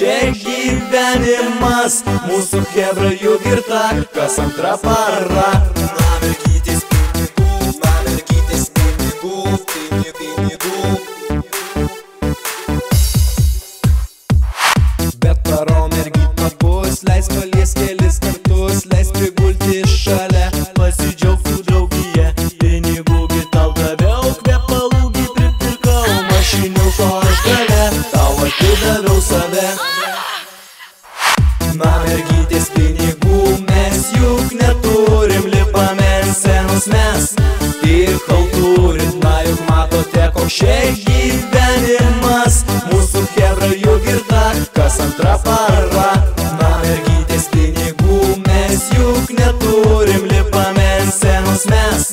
čia gyvenimas. Mūsų chebra juk ir ta, kas antra para. Na mergytės pinigų, na mergytės pinigų, pinigų. Bet paro mergytė bus, leis palies kelis kartus, leis prigulti šalia, pasidžiaug su draugija. Pinigų tau daviau, kvepalų pripirkau, mašinių ko aš gale, tau atidaviau save. Na mergytės pinigų mes juk neturim, lipame ant scenos mes ir chalturit. Na juk matote, koks čia gyvenimas. Mūsų chebra juk ir ta, kas antra para. Na mergytės pinigų mes juk neturim, lipame ant scenos mes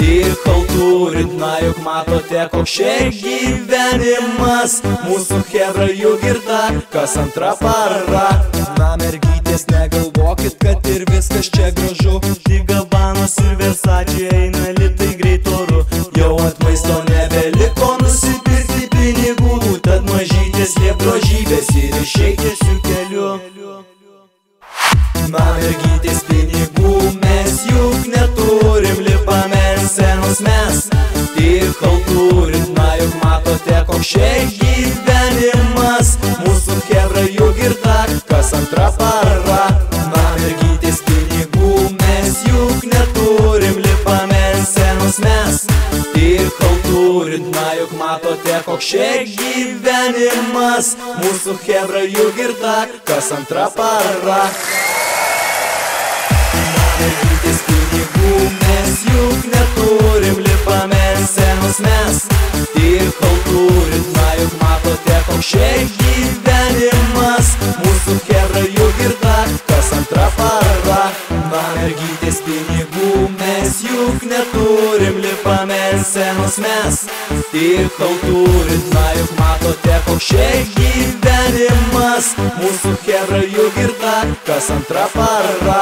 ir chalturit. Na juk matote, koks čia gyvenimas. Mūsų chebra juk ir ta, kas antra para. Na mergytės negalvokit, kad ir viskas čia gražu, tik Gabanos ir Versace eina litai greit oru. Jau ant maisto nebeliko nusipirkti pinigų, tad mažytės liep grožybės ir išeik tiesiu keliu. Na mergytės pinigų mes juk neturim, lipame ant scenos mes ir chalturit. Na juk matote, koks čia gyvenimas. Mūsų chebra juk ir ta, kas antra para. Na mergytės pinigų mes juk neturim, lipame ant scenos mes ir chalturit. Na juk matote, koks čia gyvenimas. Mūsų chebra juk ir ta, kas antra para. Na mergytės pinigų mes juk neturim, lipame ant scenos mes ir chalturit. Na juk matote, koks čia gyvenimas. Mūsų chebra juk ir ta, kas antra para. Na mergytės pinigų mes juk neturim, lipame ant scenos mes ir chalturit. Na juk matote, koks čia gyvenimas. Mūsų chebra juk ir ta, kas antra para.